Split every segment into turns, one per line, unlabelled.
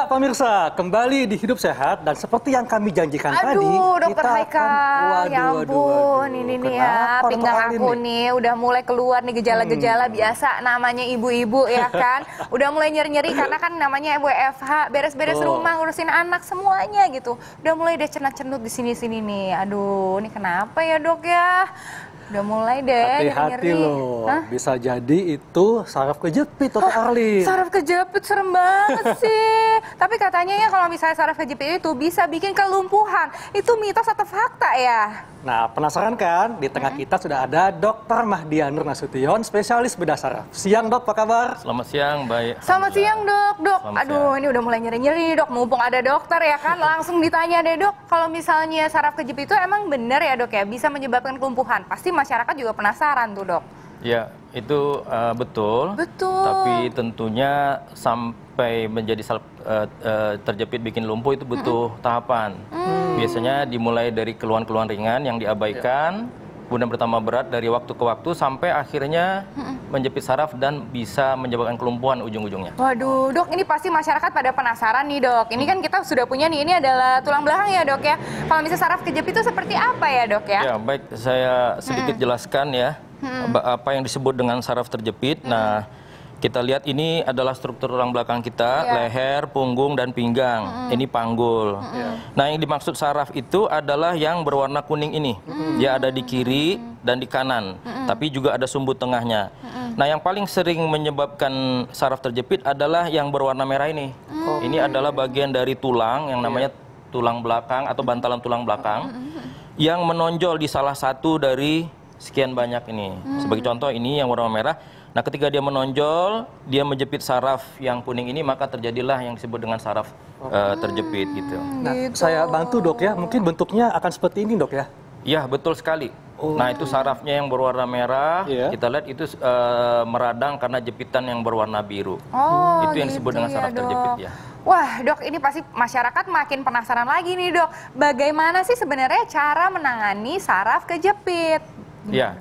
Ya pemirsa, kembali di Hidup Sehat dan seperti yang kami janjikan tadi,
Dokter Haikal, ya ampun, ini nih ya, pinggang aku nih udah mulai keluar nih gejala-gejala biasa namanya ibu-ibu ya kan, udah mulai nyeri-nyeri karena kan namanya WFH, beres-beres rumah, ngurusin anak semuanya gitu, udah mulai deh cenut-cenut di sini-sini nih, aduh, ini kenapa ya dok ya? Udah mulai deh
hati-hati loh, bisa jadi itu saraf kejepit Dokter Arlin.
Saraf kejepit serem banget sih. Tapi katanya ya kalau misalnya saraf kejepit itu bisa bikin kelumpuhan. Itu mitos atau fakta ya?
Nah, penasaran kan? Di tengah kita sudah ada Dr. Mahdia Nur Nasution, spesialis bedah saraf. Siang dok, apa kabar?
Selamat siang, baik.
Selamat siang dok. Aduh, ini udah mulai nyeri-nyeri dok. Mumpung ada dokter ya kan, langsung ditanya deh dok. Kalau misalnya saraf kejepit itu emang bener ya dok ya, bisa menyebabkan kelumpuhan? Pasti masyarakat juga penasaran tuh dok.
Ya, itu betul.
Betul.
Tapi tentunya sampai menjadi terjepit bikin lumpuh itu butuh tahapan. Biasanya dimulai dari keluhan-keluhan ringan yang diabaikan, kemudian bertambah berat dari waktu ke waktu sampai akhirnya menjepit saraf dan bisa menyebabkan kelumpuhan ujung-ujungnya.
Waduh, dok, ini pasti masyarakat pada penasaran nih dok. Ini kan kita sudah punya nih, ini adalah tulang belakang ya dok ya. Kalau misalnya saraf kejepit itu seperti apa ya dok ya?
Ya, baik, saya sedikit jelaskan ya apa yang disebut dengan saraf terjepit. Nah, kita lihat ini adalah struktur tulang belakang kita, leher, punggung, dan pinggang. Ini panggul. Nah, yang dimaksud saraf itu adalah yang berwarna kuning ini. Dia ada di kiri dan di kanan, tapi juga ada sumbu tengahnya. Nah, yang paling sering menyebabkan saraf terjepit adalah yang berwarna merah ini. Ini adalah bagian dari tulang yang namanya tulang belakang atau bantalan tulang belakang yang menonjol di salah satu dari sekian banyak ini. Sebagai contoh ini yang warna merah. Nah, ketika dia menonjol, dia menjepit saraf yang kuning ini, maka terjadilah yang disebut dengan saraf terjepit gitu.
Nah, saya bantu dok ya, mungkin bentuknya akan seperti ini dok ya?
Ya, betul sekali. Nah, itu sarafnya yang berwarna merah, kita lihat itu meradang karena jepitan yang berwarna biru. Itu yang disebut dengan saraf terjepit ya.
Wah dok, ini pasti masyarakat makin penasaran lagi nih dok. Bagaimana sih sebenarnya cara menangani saraf kejepit?
Ya.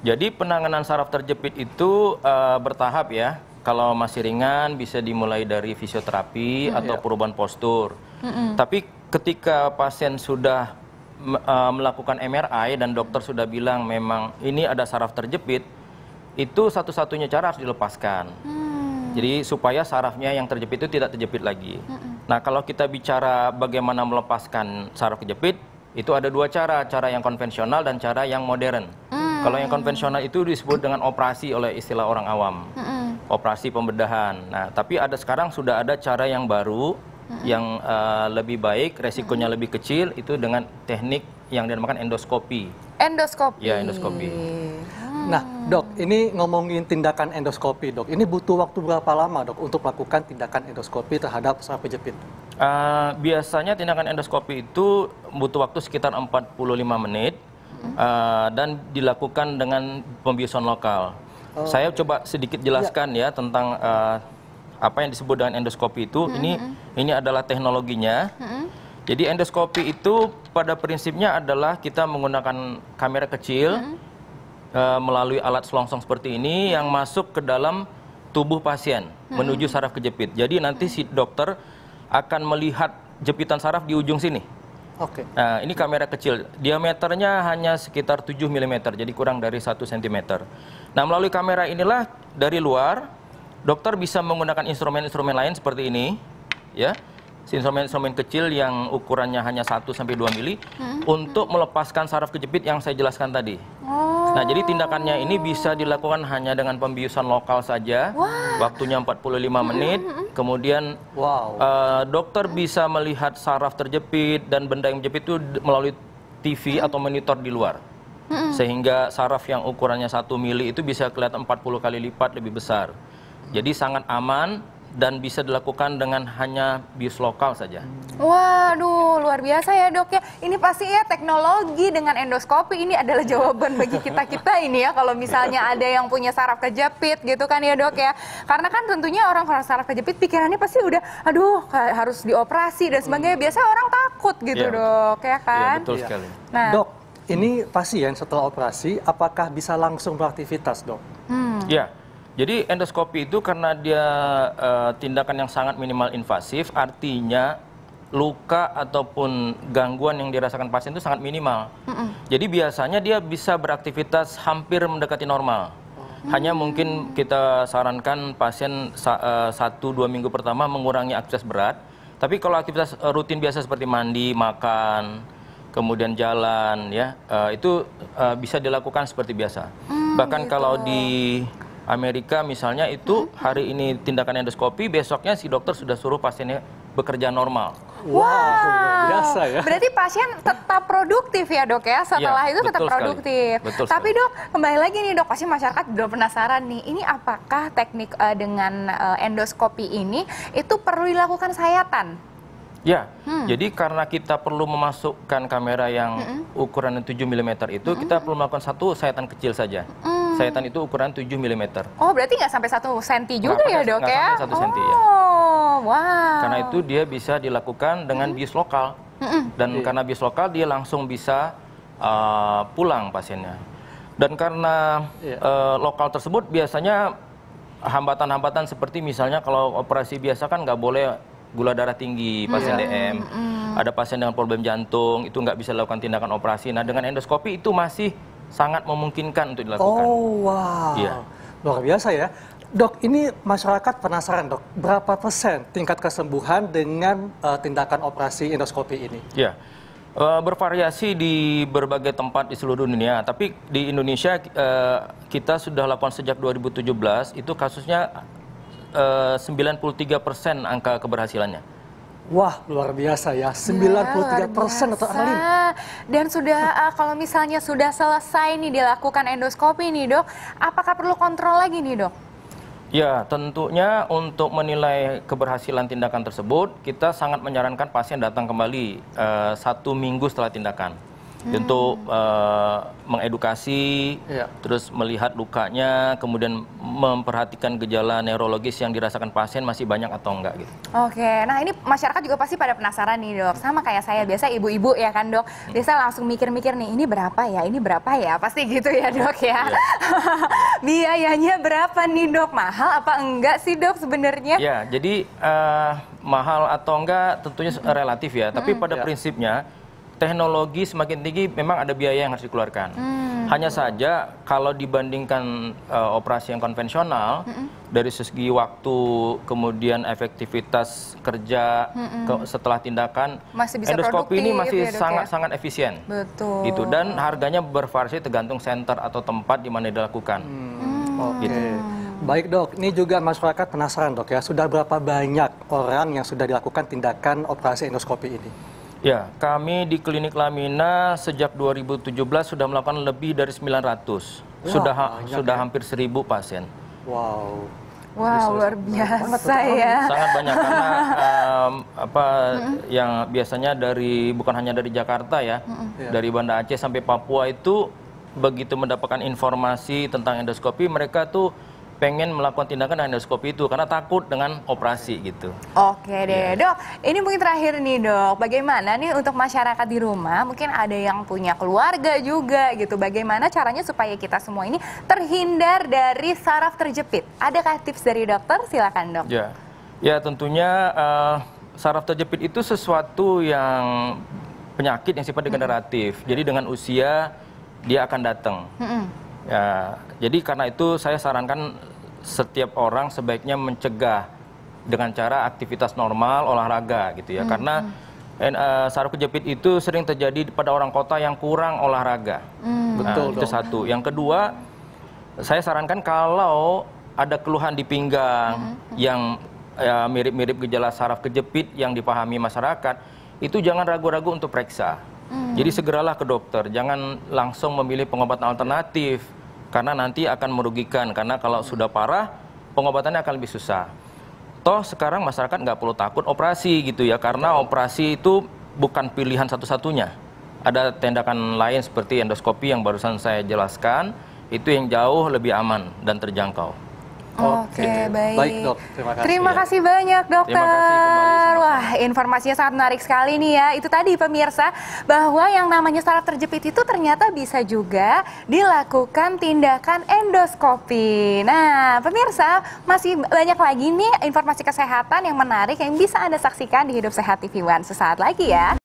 Jadi penanganan saraf terjepit itu bertahap ya. Kalau masih ringan bisa dimulai dari fisioterapi atau perubahan postur. Tapi ketika pasien sudah melakukan MRI dan dokter sudah bilang memang ini ada saraf terjepit, itu satu-satunya cara harus dilepaskan. Jadi supaya sarafnya yang terjepit itu tidak terjepit lagi. Nah, kalau kita bicara bagaimana melepaskan saraf kejepit, itu ada dua cara yang konvensional dan cara yang modern. Kalau yang konvensional itu disebut dengan operasi oleh istilah orang awam, operasi pembedahan. Nah, tapi sekarang sudah ada cara yang baru, yang lebih baik, resikonya lebih kecil, itu dengan teknik yang dinamakan endoskopi.
Endoskopi?
Ya, endoskopi.
Nah dok, ini ngomongin tindakan endoskopi dok, ini butuh waktu berapa lama dok untuk melakukan tindakan endoskopi terhadap saraf kejepit?
Biasanya tindakan endoskopi itu butuh waktu sekitar 45 menit. Dan dilakukan dengan pembiusan lokal. Saya coba sedikit jelaskan ya tentang apa yang disebut dengan endoskopi itu. Ini adalah teknologinya. Jadi endoskopi itu pada prinsipnya adalah kita menggunakan kamera kecil melalui alat selongsong seperti ini yang masuk ke dalam tubuh pasien menuju saraf kejepit. Jadi nanti si dokter akan melihat jepitan saraf di ujung sini. Nah, ini kamera kecil, diameternya hanya sekitar 7 mm, jadi kurang dari 1 cm. Nah, melalui kamera inilah dari luar, dokter bisa menggunakan instrumen-instrumen lain seperti ini, ya, instrumen-instrumen kecil yang ukurannya hanya 1-2 mili, untuk melepaskan saraf kejepit yang saya jelaskan tadi. Nah, jadi tindakannya ini bisa dilakukan hanya dengan pembiusan lokal saja, waktunya 45 menit, kemudian dokter bisa melihat saraf terjepit dan benda yang menjepit itu melalui TV atau monitor di luar. Sehingga saraf yang ukurannya 1 mili itu bisa kelihatan 40 kali lipat lebih besar. Jadi sangat aman dan bisa dilakukan dengan hanya bius lokal saja.
Waduh, luar biasa ya dok ya. Ini pasti ya teknologi dengan endoskopi ini adalah jawaban bagi kita-kita ini ya. Kalau misalnya ada yang punya saraf kejepit gitu kan ya dok ya. Karena kan tentunya orang kalau saraf kejepit pikirannya pasti udah, aduh harus dioperasi dan sebagainya. Biasanya orang takut gitu dok ya kan.
Iya, betul sekali.
Nah, dok, ini pasien setelah operasi apakah bisa langsung beraktivitas dok?
Ya. Jadi endoskopi itu karena dia tindakan yang sangat minimal invasif, artinya luka ataupun gangguan yang dirasakan pasien itu sangat minimal. Jadi biasanya dia bisa beraktivitas hampir mendekati normal. Hanya mungkin kita sarankan pasien 1-2 minggu pertama mengurangi aktivitas berat. Tapi kalau aktivitas rutin biasa seperti mandi, makan, kemudian jalan, ya itu bisa dilakukan seperti biasa. Bahkan kalau di Amerika misalnya itu hari ini tindakan endoskopi, besoknya si dokter sudah suruh pasiennya bekerja normal.
Wah, biasa ya.
Berarti pasien tetap produktif ya dok ya, setelah itu tetap produktif. Tapi dok, kembali lagi nih dok, pasti masyarakat udah penasaran nih, ini apakah teknik dengan endoskopi ini itu perlu dilakukan sayatan?
Ya, jadi karena kita perlu memasukkan kamera yang ukuran 7 mm itu, kita perlu melakukan satu sayatan kecil saja. Sayatan itu ukuran 7 mm.
Oh, berarti nggak sampai 1 senti juga ya dok ya?
Nggak sampai 1 senti ya.
Wow.
Karena itu dia bisa dilakukan dengan bius lokal. Dan karena bius lokal dia langsung bisa pulang pasiennya. Dan karena lokal tersebut biasanya hambatan-hambatan seperti misalnya kalau operasi biasa kan nggak boleh gula darah tinggi, pasien DM, ada pasien dengan problem jantung, itu nggak bisa dilakukan tindakan operasi. Nah, dengan endoskopi itu masih sangat memungkinkan untuk dilakukan.
Oh, wow.
Iya.
Luar biasa ya. Dok, ini masyarakat penasaran dok, berapa persen tingkat kesembuhan dengan tindakan operasi endoskopi ini?
Ya, bervariasi di berbagai tempat di seluruh dunia, tapi di Indonesia kita sudah lakukan sejak 2017, itu kasusnya 93% angka keberhasilannya.
Wah, luar biasa ya, 93% atau ahli.
Dan sudah kalau misalnya sudah selesai nih dilakukan endoskopi nih dok, apakah perlu kontrol lagi nih dok?
Ya, tentunya untuk menilai keberhasilan tindakan tersebut, kita sangat menyarankan pasien datang kembali 1 minggu setelah tindakan. Untuk mengedukasi, terus melihat lukanya, kemudian memperhatikan gejala neurologis yang dirasakan pasien masih banyak atau enggak gitu.
Oke, nah ini masyarakat juga pasti pada penasaran nih dok, sama kayak saya biasa ibu-ibu ya kan dok, biasa langsung mikir-mikir nih ini berapa ya, pasti gitu ya dok ya. Biayanya berapa nih dok, mahal apa enggak sih dok sebenarnya?
Ya, jadi mahal atau enggak tentunya relatif ya, tapi pada prinsipnya teknologi semakin tinggi memang ada biaya yang harus dikeluarkan. Hanya saja kalau dibandingkan operasi yang konvensional, dari segi waktu, kemudian efektivitas kerja setelah tindakan, endoskopi ini masih sangat-sangat efisien.
Betul.
Gitu. Dan harganya bervariasi tergantung center atau tempat di mana dilakukan.
Gitu. Baik dok, ini juga masyarakat penasaran dok ya, sudah berapa banyak orang yang sudah dilakukan tindakan operasi endoskopi ini?
Ya, kami di Klinik Lamina sejak 2017 sudah melakukan lebih dari 900. Sudah hampir 1.000 pasien.
Wow.
Wow, luar biasa ya.
Sangat banyak karena yang biasanya bukan hanya dari Jakarta ya, dari Banda Aceh sampai Papua itu begitu mendapatkan informasi tentang endoskopi, mereka tuh pengen melakukan tindakan endoskopi itu karena takut dengan operasi gitu.
Oke deh dok, ini mungkin terakhir nih dok, bagaimana nih untuk masyarakat di rumah, mungkin ada yang punya keluarga juga gitu, bagaimana caranya supaya kita semua ini terhindar dari saraf terjepit? Adakah tips dari dokter? Silakan dok.
Ya tentunya saraf terjepit itu sesuatu yang penyakit yang sifatnya degeneratif, jadi dengan usia dia akan datang. Ya, jadi karena itu saya sarankan setiap orang sebaiknya mencegah dengan cara aktivitas normal, olahraga gitu ya. Karena saraf kejepit itu sering terjadi pada orang kota yang kurang olahraga. Betul. Itu satu. Yang kedua, saya sarankan kalau ada keluhan di pinggang yang mirip-mirip gejala saraf kejepit yang dipahami masyarakat, itu jangan ragu-ragu untuk periksa. Jadi segeralah ke dokter, jangan langsung memilih pengobatan alternatif. Karena nanti akan merugikan, karena kalau sudah parah, pengobatannya akan lebih susah. Toh sekarang masyarakat nggak perlu takut operasi gitu ya, karena operasi itu bukan pilihan satu-satunya. Ada tindakan lain seperti endoskopi yang barusan saya jelaskan, itu yang jauh lebih aman dan terjangkau.
Oke, baik.
Baik dok, terima kasih.
Terima kasih banyak dokter.
Terima kasih kembali sama-sama.
Wah, informasinya sangat menarik sekali nih ya. Itu tadi pemirsa, bahwa yang namanya saraf terjepit itu ternyata bisa juga dilakukan tindakan endoskopi. Nah, pemirsa, masih banyak lagi nih informasi kesehatan yang menarik yang bisa Anda saksikan di Hidup Sehat TV One sesaat lagi ya.